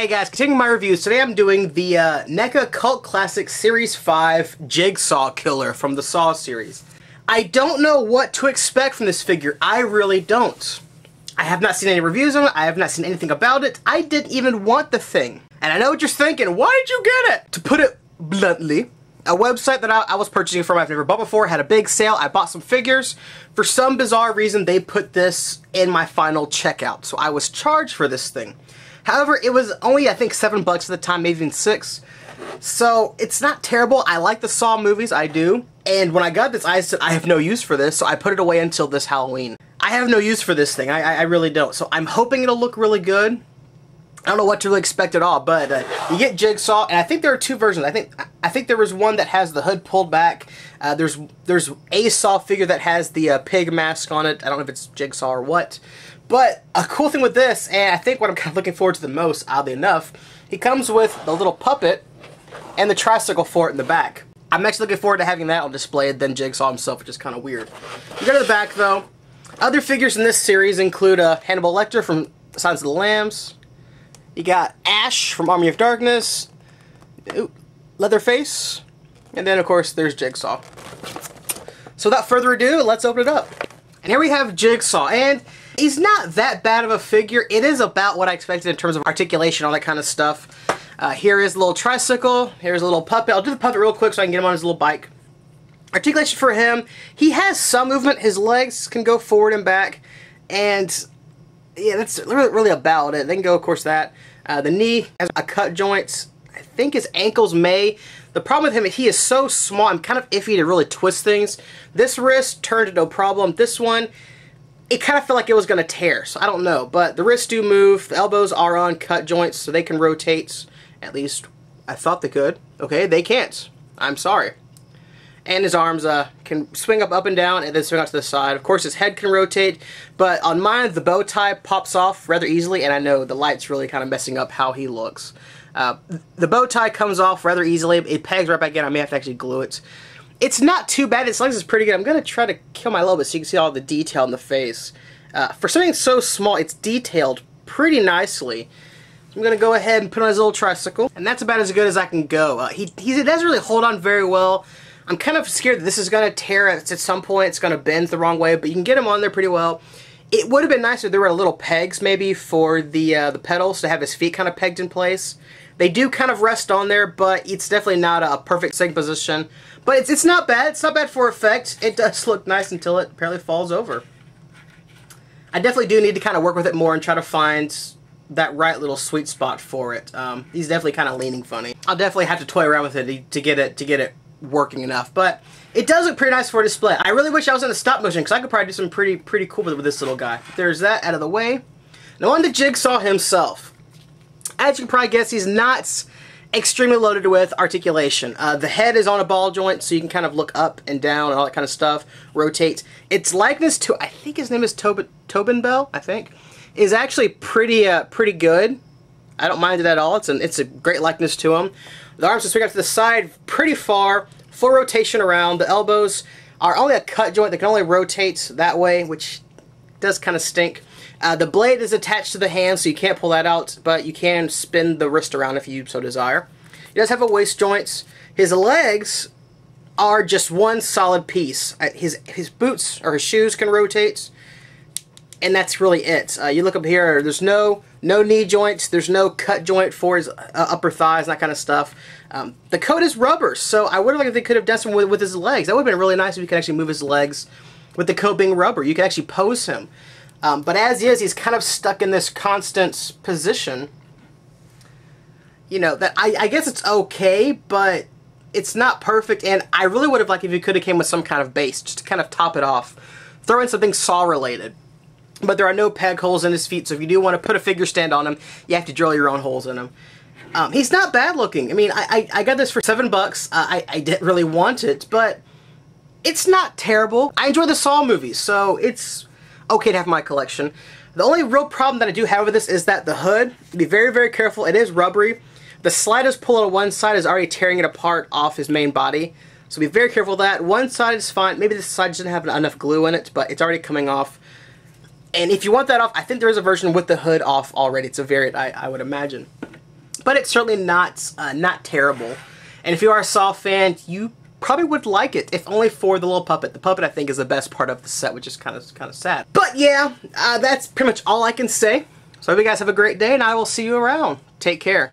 Hey guys, continuing my reviews, today I'm doing the NECA Cult Classic Series 5 Jigsaw Killer from the Saw series. I don't know what to expect from this figure, I really don't. I have not seen any reviews on it, I have not seen anything about it, I didn't even want the thing. And I know what you're thinking, why did you get it? To put it bluntly, a website that I was purchasing from I've never bought before had a big sale, I bought some figures. For some bizarre reason, they put this in my final checkout, so I was charged for this thing. However, it was only, I think, $7 at the time, maybe even $6. So, it's not terrible. I like the Saw movies, I do. And when I got this, I said, I have no use for this, so I put it away until this Halloween. I have no use for this thing, I really don't. So, I'm hoping it'll look really good. I don't know what to really expect at all, but you get Jigsaw, and I think there are two versions. I think there was one that has the hood pulled back. There's a Saw figure that has the pig mask on it. I don't know if it's Jigsaw or what. But a cool thing with this, and I think what I'm kind of looking forward to the most, oddly enough, he comes with the little puppet and the tricycle for it in the back. I'm actually looking forward to having that on display than Jigsaw himself, which is kind of weird. You go to the back, though. Other figures in this series include Hannibal Lecter from Silence of the Lambs. You got Ash from Army of Darkness, Leatherface, and then, of course, there's Jigsaw. So without further ado, let's open it up. And here we have Jigsaw, and he's not that bad of a figure. It is about what I expected in terms of articulation, all that kind of stuff. Here is a little tricycle, here's a little puppet. I'll do the puppet real quick so I can get him on his little bike. Articulation for him, he has some movement. His legs can go forward and back, and yeah, that's really about it. They can go, of course, that. The knee has a cut joint. I think his ankles may. The problem with him is he is so small, I'm kind of iffy to really twist things. This wrist turned to no problem. This one, it kind of felt like it was going to tear, so I don't know. But the wrists do move. The elbows are on cut joints, so they can rotate. At least, I thought they could. Okay, they can't. I'm sorry. And his arms can swing up and down, and then swing out to the side. Of course, his head can rotate, but on mine, the bow tie pops off rather easily, and I know the light's really kind of messing up how he looks. The bow tie comes off rather easily. It pegs right back in. I may have to actually glue it. It's not too bad. Its legs is pretty good. I'm going to try to kill my lobe so you can see all the detail in the face. For something so small, it's detailed pretty nicely. I'm going to go ahead and put on his little tricycle, and that's about as good as I can go. He doesn't really hold on very well. I'm kind of scared that this is going to tear at some point. It's going to bend the wrong way, but you can get him on there pretty well. It would have been nicer if there were little pegs maybe for the pedals to have his feet kind of pegged in place. They do kind of rest on there, but it's definitely not a perfect sitting position. But it's not bad. It's not bad for effect. It does look nice until it apparently falls over. I definitely do need to kind of work with it more and try to find that right little sweet spot for it. He's definitely kind of leaning funny. I'll definitely have to toy around with it to get it working enough, but it does look pretty nice for a display. I really wish I was in the stop motion because I could probably do some pretty cool with this little guy. There's that out of the way. Now on to Jigsaw himself. As you can probably guess, he's not extremely loaded with articulation. The head is on a ball joint, so you can kind of look up and down and all that kind of stuff. Rotate. Its likeness to, I think his name is Tobin Bell, I think, is actually pretty good. I don't mind it at all. It's a great likeness to him. The arms will swing out to the side pretty far, full rotation around. The elbows are only a cut joint. They can only rotate that way, which does kind of stink. The blade is attached to the hand, so you can't pull that out, but you can spin the wrist around if you so desire. He does have a waist joint. His legs are just one solid piece. His boots or his shoes can rotate, and that's really it. You look up here, there's no knee joints, there's no cut joint for his upper thighs, that kind of stuff. The coat is rubber, so I would have liked if they could have done something with his legs. That would have been really nice if you could actually move his legs with the coat being rubber. You could actually pose him. But as he is, he's kind of stuck in this constant position. You know, that I guess it's okay, but it's not perfect, and I really would have liked if you could have came with some kind of base, just to kind of top it off. Throw in something Saw-related. But there are no peg holes in his feet, so if you do want to put a figure stand on him, you have to drill your own holes in him. He's not bad looking. I mean, I got this for $7. I didn't really want it, but it's not terrible. I enjoy the Saw movies, so it's okay to have my collection. The only real problem that I do have with this is that the hood, be very, very careful. It is rubbery. The slightest pull on one side is already tearing it apart off his main body, so be very careful of that. One side is fine. Maybe this side doesn't have enough glue in it, but it's already coming off. And if you want that off, I think there is a version with the hood off already. It's a variant, I would imagine. but it's certainly not not terrible. And if you are a Saw fan, you probably would like it, if only for the little puppet. The puppet, I think, is the best part of the set, which is kind of sad. But yeah, that's pretty much all I can say. So I hope you guys have a great day, and I will see you around. Take care.